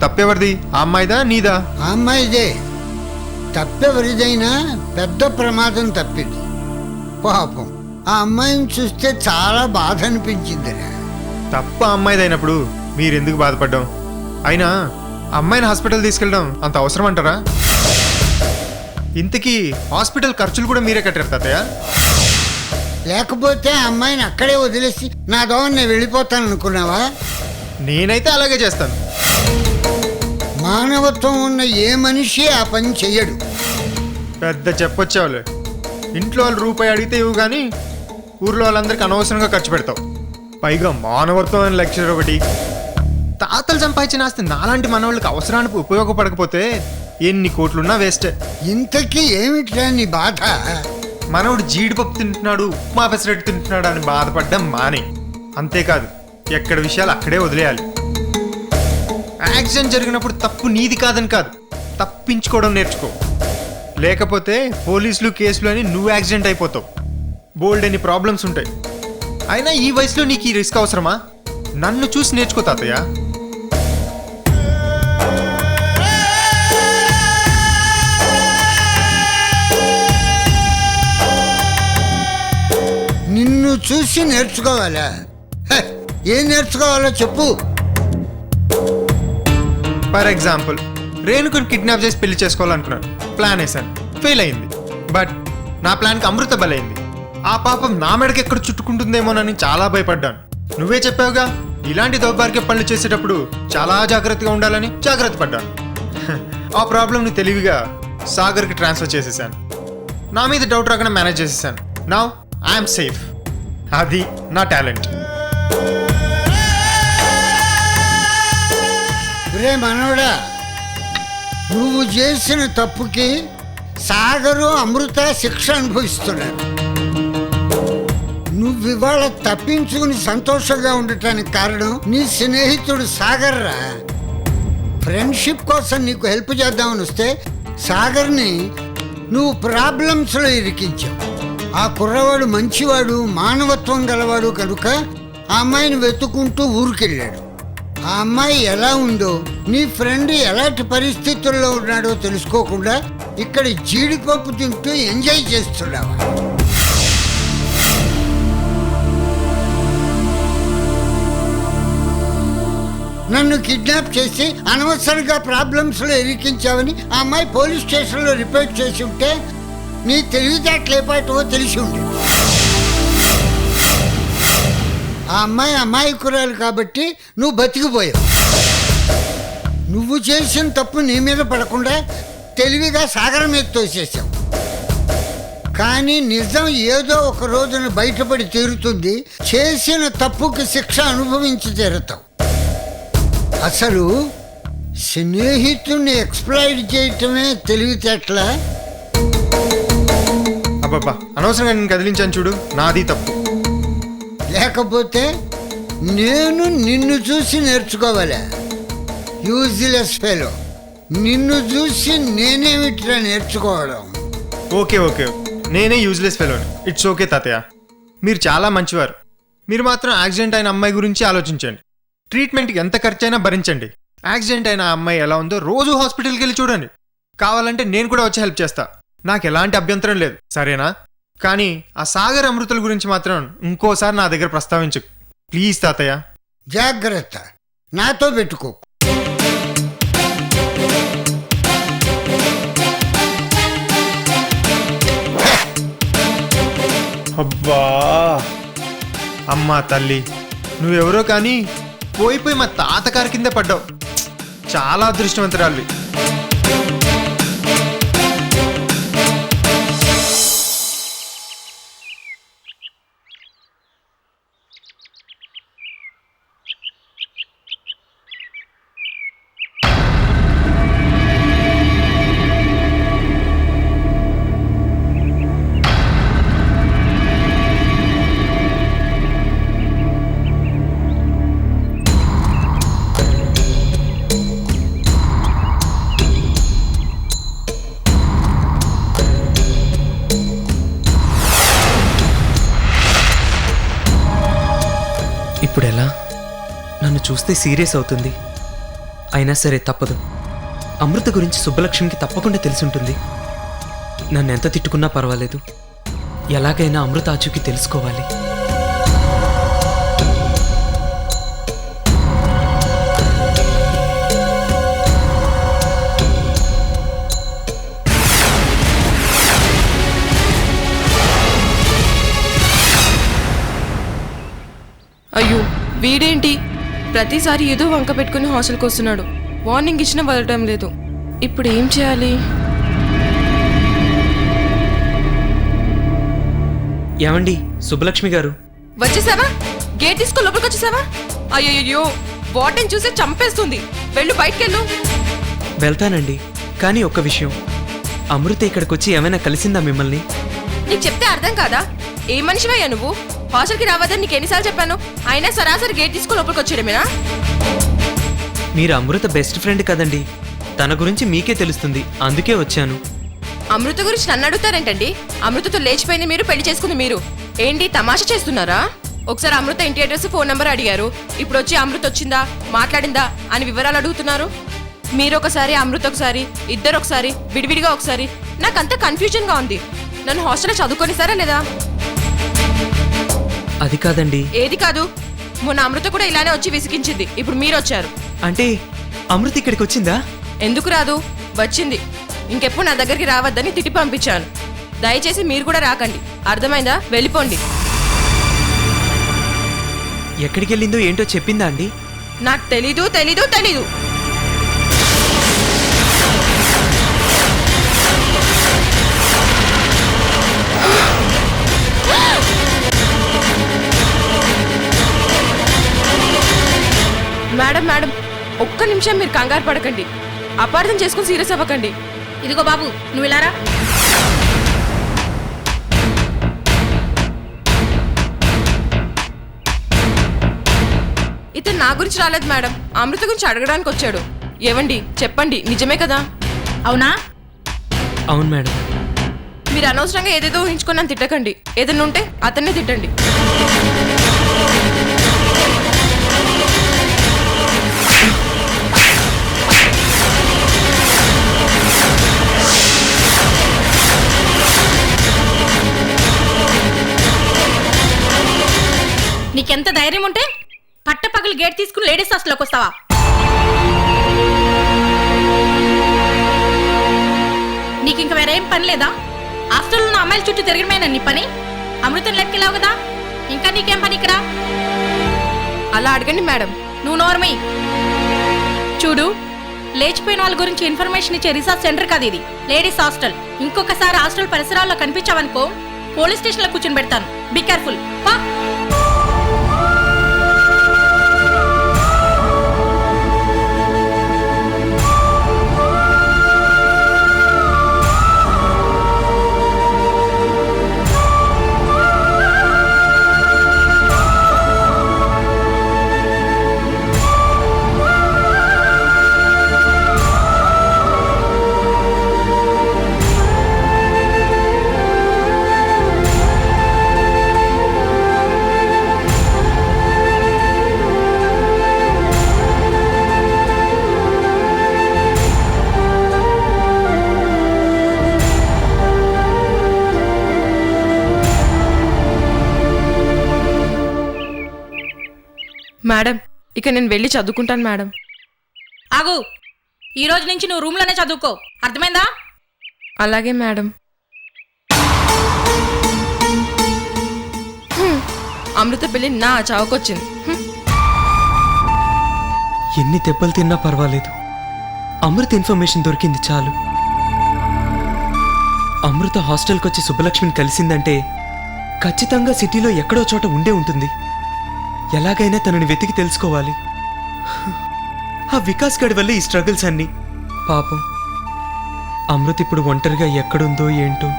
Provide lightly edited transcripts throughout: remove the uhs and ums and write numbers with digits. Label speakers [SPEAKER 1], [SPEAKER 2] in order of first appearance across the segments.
[SPEAKER 1] తప్పెవరిది? ఆ అమ్మాయిదా నీదా?
[SPEAKER 2] ఆ అమ్మాయిదే. తప్పెవరిదైనా పెద్ద ప్రమాదం తప్పింది. పాపం ఆ అమ్మాయిని చూస్తే చాలా బాధ అనిపించిందిరా.
[SPEAKER 1] తప్పు ఆ అమ్మాయిదైనప్పుడు మీరెందుకు బాధపడ్డాం? అయినా అమ్మాయిని హాస్పిటల్ తీసుకెళ్ళడం అంత అవసరం అంటారా? ఇంతకీ హాస్పిటల్ ఖర్చులు కూడా మీరే కట్టారు తాతయ్య?
[SPEAKER 2] లేకపోతే ఆ అమ్మాయిని అక్కడే వదిలేసి నా దోవన నేను వెళ్ళిపోతాను అనుకున్నావా?
[SPEAKER 1] నేనైతే అలాగే చేస్తాను.
[SPEAKER 2] మానవత్వం ఉన్న ఏ మనిషి ఆ పని చెయ్యడు.
[SPEAKER 1] పెద్ద చెప్పొచ్చావులే. ఇంట్లో వాళ్ళు రూపాయి అడిగితే ఇవ్వు కానీ ఊర్లో వాళ్ళందరికీ అనవసరంగా ఖర్చు పెడతావు. పైగా మానవత్వం అని లెక్చర్ ఒకటి. తాతలు సంపాదించిన ఆస్తి నాలాంటి మనవాళ్ళకి అవసరానికి ఉపయోగపడకపోతే ఎన్ని కోట్లున్నా వేస్టే.
[SPEAKER 2] ఇంతకీ ఏమిట్రా నీ బాధ?
[SPEAKER 1] మనవుడు జీడిపప్పు తింటున్నాడు, ఉప్మా పెసరట్టు తింటున్నాడు అని బాధపడ్డం మానే. అంతేకాదు, ఎక్కడ విషయాలు అక్కడే వదిలేయాలి. యాక్సిడెంట్ జరిగినప్పుడు తప్పు నీది కాదని కాదు, తప్పించుకోవడం నేర్చుకో. లేకపోతే పోలీసులు కేసులు అని నువ్వు యాక్సిడెంట్ అయిపోతావు. బోల్డ్ అని ప్రాబ్లమ్స్ ఉంటాయి. అయినా ఈ వయసులో నీకు ఈ రిస్క్ అవసరమా? నన్ను చూసి నేర్చుకో తాతయ్య.
[SPEAKER 2] నిన్ను చూసి నేర్చుకోవాలా? ఏం నేర్చుకోవాలో చెప్పు.
[SPEAKER 1] ఫర్ ఎగ్జాంపుల్, రేణుకుని కిడ్నాప్ చేసి పెళ్లి చేసుకోవాలనుకున్నాను. ప్లాన్ వేశాను, ఫెయిల్ అయింది. బట్ నా ప్లాన్కి అమృత బలైంది. ఆ పాపం నా మెడకి ఎక్కడ చుట్టుకుంటుందేమోనని చాలా భయపడ్డాను. నువ్వే చెప్పావుగా, ఇలాంటి దౌర్భాగ్య పనులు చేసేటప్పుడు చాలా జాగ్రత్తగా ఉండాలని జాగ్రత్త పడ్డాను. ఆ ప్రాబ్లమ్ని తెలివిగా సాగర్కి ట్రాన్స్ఫర్ చేసేసాను. నా మీద డౌట్ రాకుండా మేనేజ్ చేసేసాను. Now I'm safe. అది నా టాలెంట్.
[SPEAKER 2] రే మనోడా, నువ్వు చేసిన తప్పుకి సాగరు అమృత శిక్ష అనుభవిస్తున్నారు. నువ్వు ఇవాళ తప్పించుకుని సంతోషంగా ఉండటానికి కారణం నీ స్నేహితుడు సాగర్ రా. ఫ్రెండ్షిప్ కోసం నీకు హెల్ప్ చేద్దామని వస్తే సాగర్ని నువ్వు ప్రాబ్లమ్స్లో ఇరికించావు. ఆ కుర్రవాడు మంచివాడు, మానవత్వం గలవాడు కనుక ఆ అమ్మాయిని వెతుక్కుంటూ ఊరికెళ్ళాడు. ఆ అమ్మాయి ఎలా ఉందో, నీ ఫ్రెండ్ ఎలాంటి పరిస్థితుల్లో ఉన్నాడో తెలుసుకోకుండా ఇక్కడ జీడిపప్పు తింటూ ఎంజాయ్ చేస్తున్నావా? నన్ను కిడ్నాప్ చేసి అనవసరంగా ప్రాబ్లమ్స్లో ఇరికించావని ఆ అమ్మాయి పోలీస్ స్టేషన్లో రిపోర్ట్ చేసి ఉంటే నీ తెలివితేటలేపాటో తెలిసి ఉండే. ఆ అమ్మాయి అమాయకురాలు కాబట్టి నువ్వు బతికిపోయావు. నువ్వు చేసిన తప్పు నీ మీద పడకుండా తెలివిగా సాగర్ మీద తోసేసావు. కానీ నిజం ఏదో ఒక రోజున బయటపడి తీరుతుంది. చేసిన తప్పుకి శిక్ష అనుభవించి తీరుతావు. అసలు స్నేహితుడిని ఎక్స్ప్లాయిట్ చేయటమే తెలివితేటలా?
[SPEAKER 1] అబ్బబ్బా, అనవసరంగా నేను కదిలించాను చూడు, నాది తప్పు.
[SPEAKER 2] లేకపోతే నేను నిన్ను చూసి నేర్చుకోవాలా? యూజ్లెస్ ఫెలో, నిన్ను చూసి నేనేమిట్రా నేర్చుకోవడం?
[SPEAKER 1] ఓకే ఓకే, నేనే యూజ్లెస్ ఫెలోని. ఇట్స్ ఓకే తాతయ్య, మీరు చాలా మంచివారు. మీరు మాత్రం యాక్సిడెంట్ అయిన అమ్మాయి గురించి ఆలోచించండి. ట్రీట్మెంట్కి ఎంత ఖర్చైనా భరించండి. యాక్సిడెంట్ అయిన అమ్మాయి ఎలా ఉందో రోజు హాస్పిటల్కి వెళ్ళి చూడండి. కావాలంటే నేను కూడా వచ్చి హెల్ప్ చేస్తా. నాకు ఎలాంటి అభ్యంతరం లేదు, సరేనా? కానీ ఆ సాగర్ అమృతుల గురించి మాత్రం ఇంకోసారి నా దగ్గర ప్రస్తావించు ప్లీజ్ తాతయ్య.
[SPEAKER 2] జాగ్రత్త, నాతో పెట్టుకో.
[SPEAKER 1] అబ్బా అమ్మా తల్లి, నువ్వెవరో కానీ పోయిపోయి మా తాతగారి కింద పడ్డావు. చాలా అదృష్టవంతురాలి.
[SPEAKER 3] ఇప్పుడు ఎలా? నన్ను చూస్తే సీరియస్ అవుతుంది. అయినా సరే తప్పదు. అమృత గురించి సుబ్బలక్ష్మికి తప్పకుండా తెలిసుంటుంది. నన్ను ఎంత తిట్టుకున్నా పర్వాలేదు, ఎలాగైనా అమృత ఆచూకీ తెలుసుకోవాలి.
[SPEAKER 4] అయ్యో వీడేంటి ప్రతిసారి ఏదో వంక పెట్టుకుని హాస్టల్కి వస్తున్నాడు. వార్నింగ్ ఇచ్చినా వదలటం లేదు. ఇప్పుడు ఏం చేయాలి?
[SPEAKER 3] ఏమండి సుబ్బలక్ష్మి గారు?
[SPEAKER 4] వచ్చేసావా? గేట్ తీసుకుని లోపలికి వచ్చేసావా? అయ్యో వార్డెన్ చూసి చంపేస్తుంది. వెళ్ళు, బయటకెళ్ళు.
[SPEAKER 3] వెళ్తానండి, కానీ ఒక్క విషయం, అమృత ఇక్కడికి వచ్చి ఏమైనా కలిసిందా మిమ్మల్ని?
[SPEAKER 4] నీకు చెప్తే అర్థం కాదా? ఏ మనిషివయ్యా నువ్వు? హాస్టల్కి రావద్దని నీకు ఎన్నిసార్లు చెప్పాను? అయినా సరాసరి గేట్ తీసుకుని లోపలికి వచ్చేయడమేనా?
[SPEAKER 3] మీరు అమృత బెస్ట్ ఫ్రెండ్ కదండి, తన గురించి మీకే తెలుస్తుంది, అందుకే వచ్చాను.
[SPEAKER 4] అమృత గురించి నన్ను అడుగుతారేంటండి? అమృతతో లేచిపోయింది మీరు, పెళ్లి చేసుకుంది మీరు. ఏంటి తమాషా చేస్తున్నారా? ఒకసారి అమృత ఇంటి అడ్రస్, ఫోన్ నెంబర్ అడిగారు. ఇప్పుడు వచ్చి అమృత వచ్చిందా, మాట్లాడిందా అని వివరాలు అడుగుతున్నారు. మీరు ఒకసారి, అమృత ఒకసారి, ఇద్దరు ఒకసారి, విడివిడిగా ఒకసారి. నాకంతా కన్ఫ్యూజన్గా ఉంది. నన్ను హాస్టల్లో చదువుకొనిసారా లేదా?
[SPEAKER 3] అది కాదండి.
[SPEAKER 4] ఏది కాదు? మొన్న అమృత కూడా ఇలానే వచ్చి విసిగించింది. ఇప్పుడు మీరు వచ్చారు
[SPEAKER 3] అంటే అమృత ఇక్కడికి వచ్చిందా?
[SPEAKER 4] ఎందుకు రాదు? వచ్చింది. ఇంకెప్పుడు నా దగ్గరికి రావద్దని తిట్టి పంపించాను. దయచేసి మీరు కూడా రాకండి, అర్థమైందా? వెళ్ళిపోండి.
[SPEAKER 3] ఎక్కడికి వెళ్ళిందో ఏంటో చెప్పిందా అండి?
[SPEAKER 4] నాకు తెలీదు. మేడం ఒక్క నిమిషం మీరు కంగారు పడకండి, అపార్థం చేసుకుని సీరియస్ అవ్వకండి.
[SPEAKER 5] ఇదిగో బాబు, నువ్వు ఇలా రా.
[SPEAKER 4] ఇతను నా గురించి రాలేదు మేడం, అమృత గురించి అడగడానికి వచ్చాడు. ఏవండి చెప్పండి, నిజమే కదా?
[SPEAKER 5] అవునా?
[SPEAKER 3] అవును మేడం.
[SPEAKER 4] మీరు అనవసరంగా ఏదేదో ఊహించుకొని నన్ను తిట్టకండి. ఏదైనా ఉంటే అతన్నే తిట్టండి.
[SPEAKER 5] నీకెంత ధైర్యం ఉంటే పట్టపగలు గేట్ తీసుకుని లేడీస్ హాస్టల్లోకి వస్తావా? నీకు ఇంక వేరేం పని లేదా? హాస్టల్లో ఉన్న అమ్మాయిల చుట్టూ తిరగడమేనా నీ పని? అమృతం లెక్కెళ్ళావు కదా, ఇంకా నీకేం పని ఇక్కడ?
[SPEAKER 4] అలా అడగండి మేడం.
[SPEAKER 5] నువ్వు నోర్మై. చూడు, లేచిపోయిన వాళ్ళ గురించి ఇన్ఫర్మేషన్ ఇచ్చే రీసెర్చ్ సెంటర్ కాదు ఇది, లేడీస్ హాస్టల్. ఇంకొకసారి హాస్టల్ పరిసరాల్లో కనిపించావనుకో పోలీస్ స్టేషన్లో కూర్చొని పెడతాను. Be careful. పా.
[SPEAKER 4] మేడం ఇక నేను వెళ్ళి చదువుకుంటాను మేడం.
[SPEAKER 5] ఆగు, ఈ రోజు నుంచి నువ్వు రూమ్లోనే చదువుకో, అర్థమైందా?
[SPEAKER 4] అలాగే మేడం. అమృత పెళ్లి నా చావుకొచ్చింది.
[SPEAKER 3] ఎన్ని దెబ్బలు తిన్నా పర్వాలేదు, అమృత ఇన్ఫర్మేషన్ దొరికింది చాలు. అమృత హాస్టల్కి వచ్చి సుబ్బలక్ష్మిని కలిసిందంటే ఖచ్చితంగా సిటీలో ఎక్కడో చోట ఉండే ఉంటుంది. ఎలాగైనా తనని వెతికి తెలుసుకోవాలి. ఆ వికాస్ గడి వల్ల ఈ స్ట్రగుల్స్ అన్నీ. పాపం అమృత ఇప్పుడు ఒంటరిగా ఎక్కడుందో ఏంటో.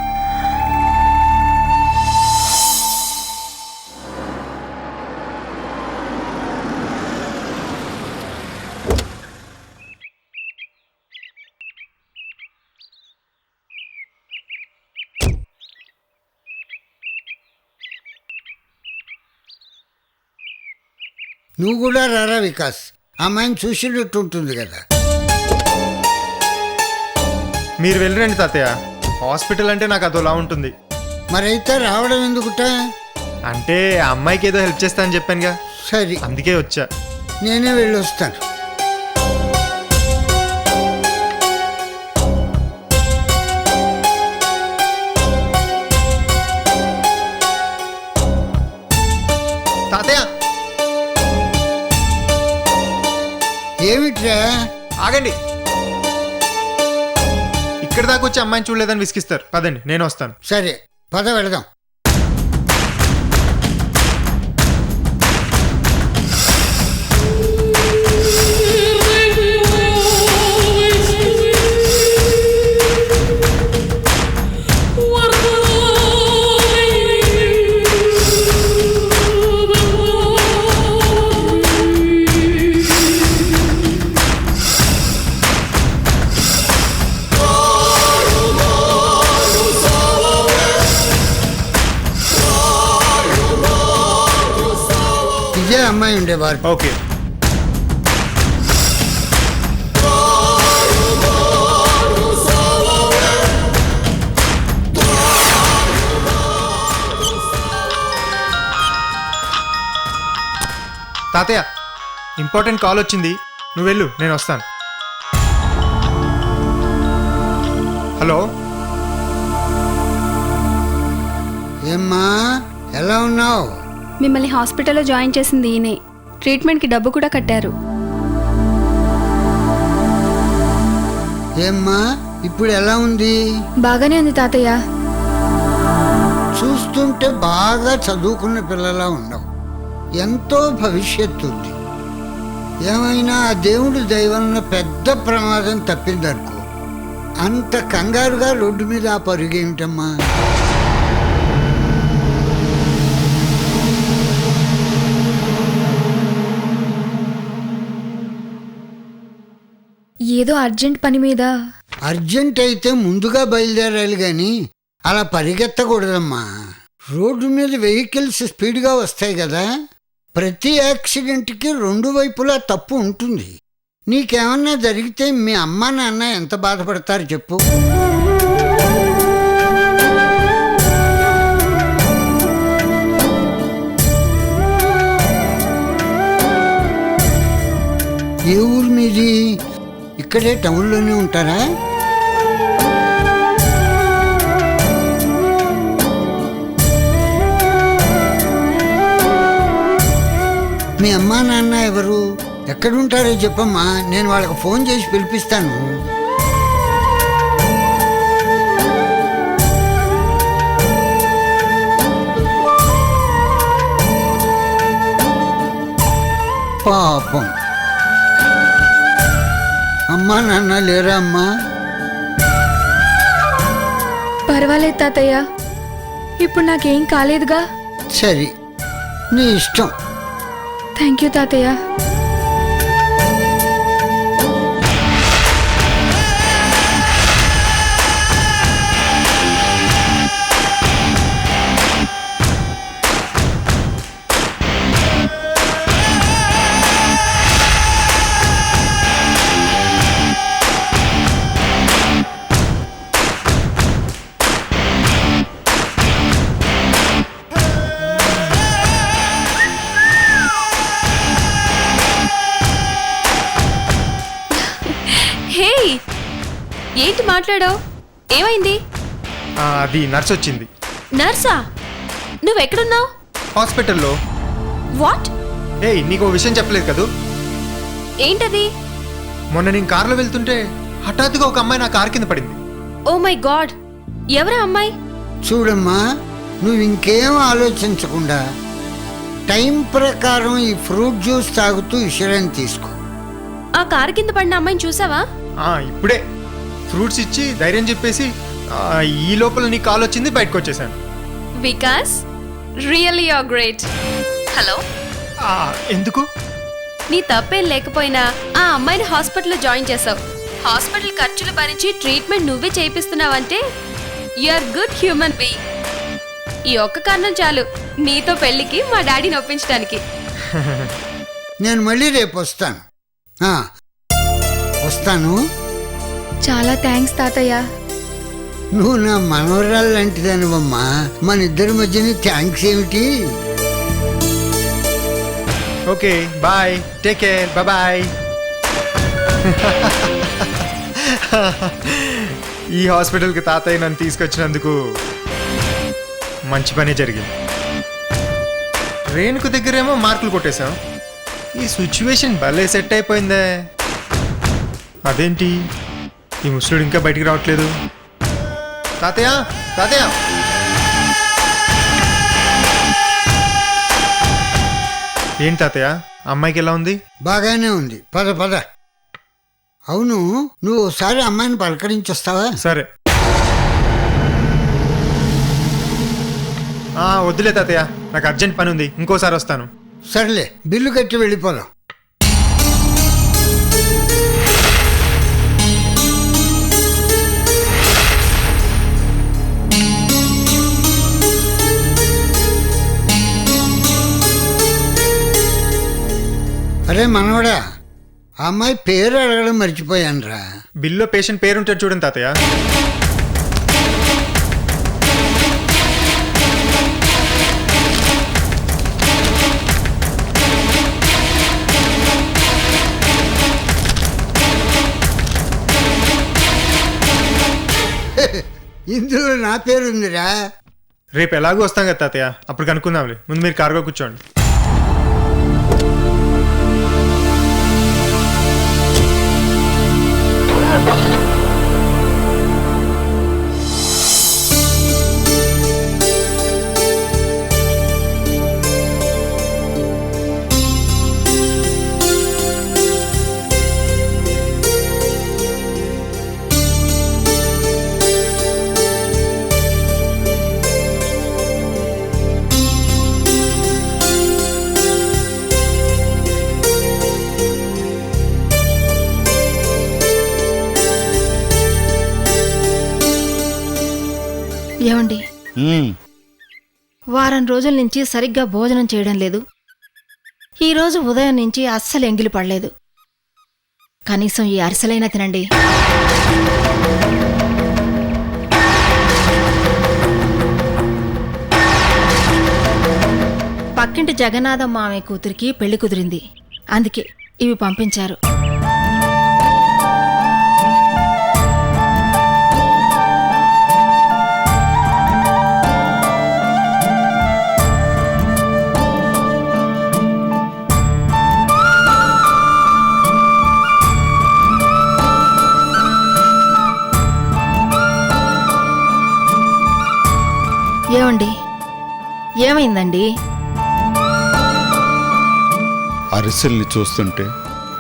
[SPEAKER 2] నువ్వు కూడా రారా వికాస్, అమ్మాయిని చూసినట్టు ఉంటుంది కదా.
[SPEAKER 1] మీరు వెళ్ళరండి తాతయ్య, హాస్పిటల్ అంటే నాకు అదోలా ఉంటుంది.
[SPEAKER 2] మరైతే రావడం ఎందుకుట?
[SPEAKER 1] అంటే ఆ అమ్మాయికి ఏదో హెల్ప్ చేస్తా అని చెప్పానుగా,
[SPEAKER 2] సరే
[SPEAKER 1] అందుకే వచ్చా.
[SPEAKER 2] నేనే వెళ్ళొస్తాను.
[SPEAKER 1] తాతయ్య
[SPEAKER 2] ఏమిట్రా?
[SPEAKER 1] ఆగండి, ఇక్కడ దాకా వచ్చి అమ్మాయిని చూడలేదని విసిగిస్తారు. పదండి, నేను వస్తాను.
[SPEAKER 2] సరే పద వెళదాం. ఇదే అమ్మాయి ఉండేవారు.
[SPEAKER 1] ఓకే. తాతయ్య, ఇంపార్టెంట్ కాల్ వచ్చింది, నువ్వు వెళ్ళు, నేను వస్తాను. హలో.
[SPEAKER 2] ఏమ్మా ఎలా ఉన్నావు?
[SPEAKER 6] మిమ్మల్ని హాస్పిటల్లో జాయిన్ చేసింది ఈయనే. ట్రీట్మెంట్కి డబ్బు కూడా కట్టారు.
[SPEAKER 2] ఏమ్మా ఇప్పుడు ఎలా ఉంది?
[SPEAKER 6] బాగానే ఉంది తాతయ్య.
[SPEAKER 2] చూస్తుంటే బాగా చదువుకున్న పిల్లలా ఉన్నావు. ఎంతో భవిష్యత్తు ఉంది. ఏమైనా ఆ దేవుడి దైవన్న పెద్ద ప్రమాదం తప్పిందనుకో, అంత కంగారుగా రోడ్డు మీద ఆ పరుగేమిటమ్మా?
[SPEAKER 6] ఏదో అర్జెంట్ పని మీద.
[SPEAKER 2] అర్జెంట్ అయితే ముందుగా బయలుదేరాలి కానీ అలా పరిగెత్తకూడదమ్మా. రోడ్డు మీద వెహికల్స్ స్పీడ్గా వస్తాయి కదా. ప్రతి యాక్సిడెంట్కి రెండు వైపులా తప్పు ఉంటుంది. నీకేమన్నా జరిగితే మీ అమ్మ నాన్న ఎంత బాధపడతారు చెప్పు. ఏ ఊరు మీది? ఇక్కడే టౌన్లోనే ఉంటారా? మీ అమ్మా నాన్న ఎవరు? ఎక్కడుంటారో చెప్పమ్మా, నేను వాళ్ళకి ఫోన్ చేసి పిలిపిస్తాను. పాపం, అమ్మా నాన్న లేరా అమ్మా?
[SPEAKER 6] పర్వాలేదు తాతయ్య, ఇప్పుడు నాకేం కాలేదుగా.
[SPEAKER 2] సరే, నీ ఇష్టం.
[SPEAKER 6] థ్యాంక్ యూ తాతయ్య.
[SPEAKER 4] హే, ఏంటి మాట్లాడావు? ఏమైంది?
[SPEAKER 1] అది నర్స్ వచ్చింది.
[SPEAKER 4] నర్సా? నువ్వెక్కడున్నావు?
[SPEAKER 1] హాస్పిటల్లో.
[SPEAKER 4] వాట్?
[SPEAKER 1] ఏయ్, నీకు ఓ విషయం చెప్పలేదు కదూ?
[SPEAKER 4] ఏంటది?
[SPEAKER 1] మొన్న నేను కార్లో వెళ్తుంటే హఠాత్తుగా ఒక అమ్మాయి నా కార్ కింద పడింది.
[SPEAKER 4] ఓ మై గాడ్, ఎవరా అమ్మాయి?
[SPEAKER 2] చూడమ్మా, నువ్వు ఇంకేం ఆలోచించకుండా టైం ప్రకారం ఈ ఫ్రూట్ జ్యూస్ తాగుతూ విశ్రాంతి తీసుకో.
[SPEAKER 4] ఆ కారు కింద పడిన అమ్మాయిని చూసావా?
[SPEAKER 1] ఇప్పుడే ఫ్రూట్స్ ఇచ్చి ధైర్యం చెప్పేసి ఈ లోపల నీ కాల్ వచ్చింది, బయటకు వచ్చేసాను.
[SPEAKER 4] Vikas, really your great. Hello.
[SPEAKER 1] ఎందుకు?
[SPEAKER 4] నీ తప్పేం లేకపోయినా ఆ అమ్మాయిని హాస్పిటల్లో జాయిన్ చేసావు. హాస్పిటల్ ఖర్చులు భరించి ట్రీట్మెంట్ నువ్వే చేయిస్తున్నావంటే you are good human being. ఈ ఒక్క కారణం చాలు నీతో పెళ్లికి మా డాడీని ఒప్పించడానికి.
[SPEAKER 2] నేను మళ్ళీ రేపు వస్తాను. ఆ, వస్తాను.
[SPEAKER 6] చాలా థ్యాంక్స్ తాతయ్య.
[SPEAKER 2] నువ్వు నా మనవరాలు లాంటిదానివమ్మా. మన ఇద్దరి మధ్యన థ్యాంక్స్ ఏమిటి?
[SPEAKER 1] Okay bye, take care, bye. ఈ హాస్పిటల్కి తాతయ్య నన్ను తీసుకొచ్చినందుకు మంచి పనే జరిగింది. రేణుకు దగ్గరేమో మార్కులు కొట్టేశాం. ఈ సిచ్యువేషన్ భలే సెట్ అయిపోయిందే. అదేంటి ఈ ముసలుడు ఇంకా బయటికి రావట్లేదు? తాతయ్య, తాతయ్య, ఏంటి తాతయ్య, అమ్మాయికి ఎలా ఉంది?
[SPEAKER 2] బాగానే ఉంది. పద పద. అవును, నువ్వు ఒకసారి అమ్మాయిని పలకరించొస్తావా?
[SPEAKER 1] సరే. వద్దులే తాతయ్య, నాకు అర్జెంట్ పని ఉంది, ఇంకోసారి వస్తాను.
[SPEAKER 2] సర్లే, బిల్లు కట్టి వెళ్ళిపోదాం. అరే మనవడా, ఆ అమ్మాయి పేరు అడగడం మర్చిపోయానురా.
[SPEAKER 1] బిల్లో పేషెంట్ పేరు ఉంటాడు చూడండి తాతయ్య.
[SPEAKER 2] ఇందులో నా పేరు ఉందిరా.
[SPEAKER 1] రేపు ఎలాగో వస్తాం కదా తాతయ్య, అప్పుడు కనుక్కుందాంలే. ముందు మీరు కారుగా కూర్చోండి.
[SPEAKER 5] ఏమండి, వారం రోజుల నుంచి సరిగ్గా భోజనం చేయడం లేదు. ఈరోజు ఉదయం నుంచి అస్సలు ఎంగిలి పడలేదు. కనీసం ఈ అరిసెలైనా తినండి. పక్కింటి జగన్నాథం మామయ్య కూతురికి పెళ్లి కుదిరింది, అందుకే ఇవి పంపించారు. ఏమండి, ఏమైందండి?
[SPEAKER 7] అరిసెల్ని చూస్తుంటే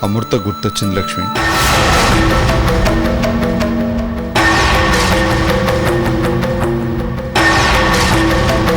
[SPEAKER 7] అమృత గుర్తొచ్చింది లక్ష్మి.